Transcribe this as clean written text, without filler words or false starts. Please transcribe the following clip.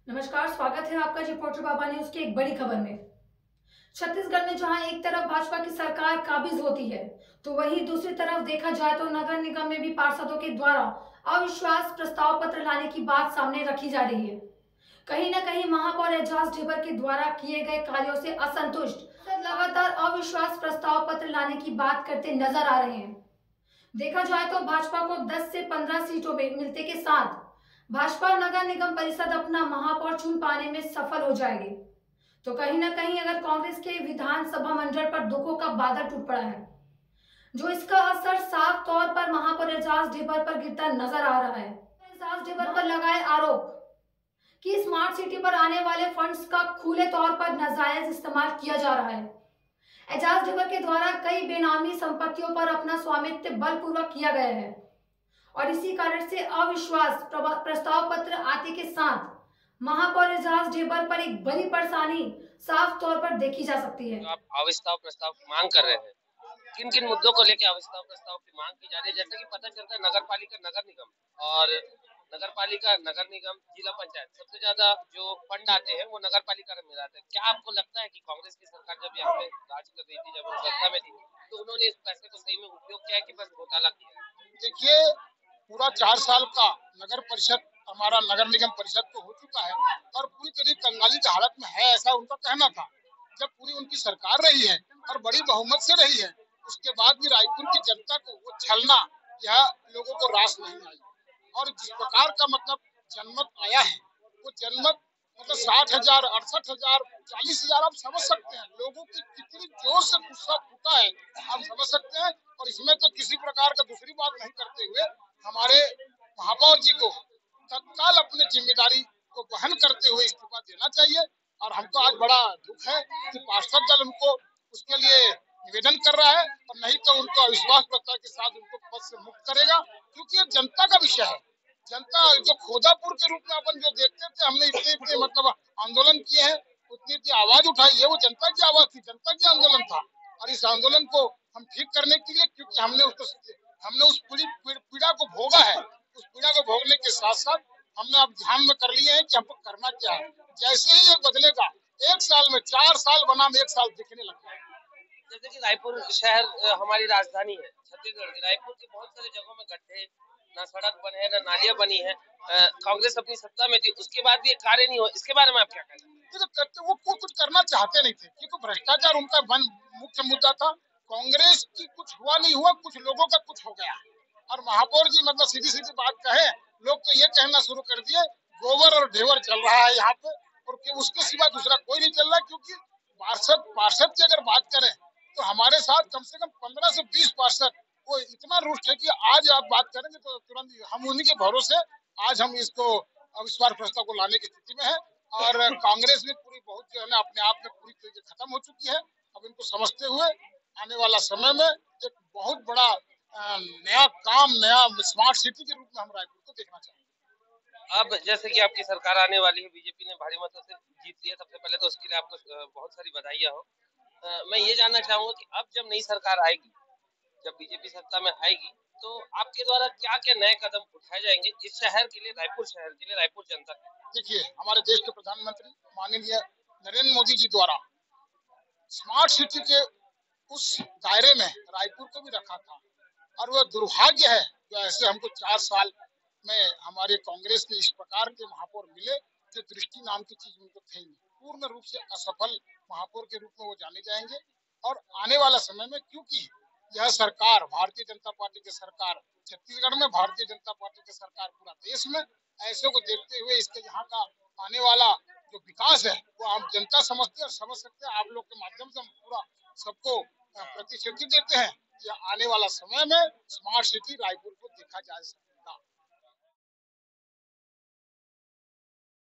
नमस्कार, स्वागत है आपका रिपोर्टर बाबा न्यूज की एक बड़ी खबर में। छत्तीसगढ़ में जहां एक तरफ भाजपा की सरकार काबिज होती है, तो वहीं दूसरी तरफ देखा जाए तो नगर निगम में भी पार्षदों के द्वारा अविश्वास प्रस्ताव पत्र लाने की बात सामने रखी जा रही है। कहीं न कहीं महापौर एजाज ढेबर के द्वारा किए गए कार्यों से असंतुष्ट पार्षद लगातार अविश्वास प्रस्ताव पत्र लाने की बात करते नजर आ रहे हैं। देखा जाए तो भाजपा को 10 से 15 सीटों में मिलते के साथ भाजपा नगर निगम परिषद अपना महापौर चुन पाने में सफल हो जाएगी। तो कहीं ना कहीं अगर कांग्रेस के विधानसभा मंडल पर दुखों का बादल टूट पड़ा है, जो इसका असर साफ तौर पर महापौर एजाज ढेबर पर गिरता नजर आ रहा है। एजाज ढेबर पर लगाए आरोप कि स्मार्ट सिटी पर आने वाले फंड्स का खुले तौर पर नाजायज इस्तेमाल किया जा रहा है। एजाज ढेबर के द्वारा कई बेनामी संपत्तियों पर अपना स्वामित्व बलपूर्वक किया गया है और इसी कारण से अविश्वास प्रस्ताव पत्र आते के साथ महापौर एजाज ढेबर पर एक बड़ी परेशानी साफ तौर पर देखी जा सकती है। तो आप अविश्वास प्रस्ताव की मांग कर रहे हैं, किन किन मुद्दों को लेकर अविश्वास प्रस्ताव की मांग की जा रही है? जैसे कि पता चलता है नगर पालिका नगर निगम और नगर पालिका नगर निगम जिला पंचायत सबसे ज्यादा जो फंड आते हैं वो नगर पालिका में जाते हैं। क्या आपको लगता है कि कांग्रेस की सरकार जब यहाँ पे राज कर रही थी, जब वो सत्ता में थी, तो उन्होंने इस पैसे को सही में उपयोग किया कि बस घोटाला किया? देखिए, पूरा 4 साल का नगर परिषद हमारा नगर निगम परिषद तो हो चुका है और पूरी तरह कंगाली की हालत में है, ऐसा उनका कहना था। जब पूरी उनकी सरकार रही है और बड़ी बहुमत से रही है, उसके बाद भी रायपुर की जनता को वो छलना यह लोगों को रास नहीं आई। और जिस प्रकार का मतलब जनमत आया है, वो जनमत मतलब 60,000, 68,000, 40,000, आप समझ सकते हैं लोगों की कितनी जोर से गुस्सा फूटा है, आप समझ सकते हैं। और इसमें तो किसी प्रकार का दूसरी बात नहीं करते हुए हमारे महापौर जी को तत्काल अपनी जिम्मेदारी को वहन करते हुए इस्तीफा देना चाहिए। और हमको आज बड़ा दुख है कि पार्षद दल उनको उसके लिए निवेदन कर रहा है, और नहीं तो उनको अविश्वास प्रस्ताव के साथ उनको पद से मुक्त करेगा, क्योंकि ये जनता का विषय है। जनता जो खोदापुर के रूप में अपन जो देखते थे, हमने इतने इतने मतलब आंदोलन किए हैं, उतनी इतनी आवाज उठाई है, वो जनता की आवाज थी, जनता की आंदोलन था। और इस आंदोलन को हम ठीक करने के लिए, क्योंकि हमने उस पीड़ा को भोगा है, उस पीड़ा को भोगने के साथ साथ हमने अब ध्यान में कर लिए हैं कि हमको करना क्या है। जैसे ही ये बदलेगा, 1 साल में 4 साल बनाम 1 साल दिखने लगता है। जैसे कि रायपुर शहर हमारी राजधानी है छत्तीसगढ़ की। रायपुर की बहुत सारी जगहों में गड्ढे, ना सड़क बने हैं, ना नालियां बनी है। कांग्रेस अपनी सत्ता में थी, उसके बाद भी ये कार्य नहीं हुआ। इसके बारे में आप क्या कहना है? तो करते वो कुछ करना चाहते नहीं थे, क्योंकि भ्रष्टाचार उनका मुख्य मुद्दा था। कांग्रेस की कुछ हुआ नहीं हुआ, कुछ लोगों का कुछ हो गया। और महापौर जी मतलब सीधी सीधी बात कहे, लोग तो ये कहना शुरू कर दिए गोबर और ढेवर चल रहा है यहाँ पे, और उसके सिवा दूसरा कोई नहीं चल रहा। क्योंकि पार्षद की अगर बात करें तो हमारे साथ कम से कम 15 से 20 पार्षद वो इतना रुष्ट है कि आज आप बात करेंगे तो तुरंत हम उन्हीं के भरोसे आज हम इसको अविश्वास प्रस्ताव को लाने की स्थिति में है। और कांग्रेस भी पूरी बहुत जो है ना अपने आप में पूरी तरीके खत्म हो चुकी है। अब इनको समझते हुए आने वाला समय में एक बहुत बड़ा नया काम, नया स्मार्ट सिटी के रूप में हम रायपुर को देखना चाहेंगे। अब जैसे कि आपकी सरकार आने वाली है, बीजेपी ने भारी मतों से जीत लिया, सबसे पहले तो उसके लिए आपको बहुत सारी बधाइयां हो। मैं ये जानना चाहूंगा कि अब जब नई सरकार आएगी, जब बीजेपी सत्ता में आएगी, तो आपके द्वारा क्या क्या नए कदम उठाए जाएंगे इस शहर के लिए, रायपुर शहर के लिए, रायपुर जनता के लिए? देखिए, हमारे देश के प्रधानमंत्री माननीय नरेंद्र मोदी जी द्वारा स्मार्ट सिटी के उस दायरे में रायपुर को भी रखा था। और वह दुर्भाग्य है जो ऐसे हमको 4 साल में हमारे कांग्रेस के इस प्रकार के महापौर मिले, जो दृष्टि नाम की चीज उनको थे नहीं। पूर्ण रूप से असफल महापौर के रूप में वो जाने जाएंगे। और आने वाला समय में, क्योंकि यह सरकार भारतीय जनता पार्टी की सरकार छत्तीसगढ़ में, भारतीय जनता पार्टी की सरकार पूरा देश में, ऐसे को देखते हुए इसके यहाँ का आने वाला जो विकास है वो आम जनता समझते और समझ सकते हैं। आप लोग के माध्यम से हम पूरा सबको प्रतिश्रुति देते हैं कि आने वाला समय में स्मार्ट सिटी रायपुर को देखा जा सकता है।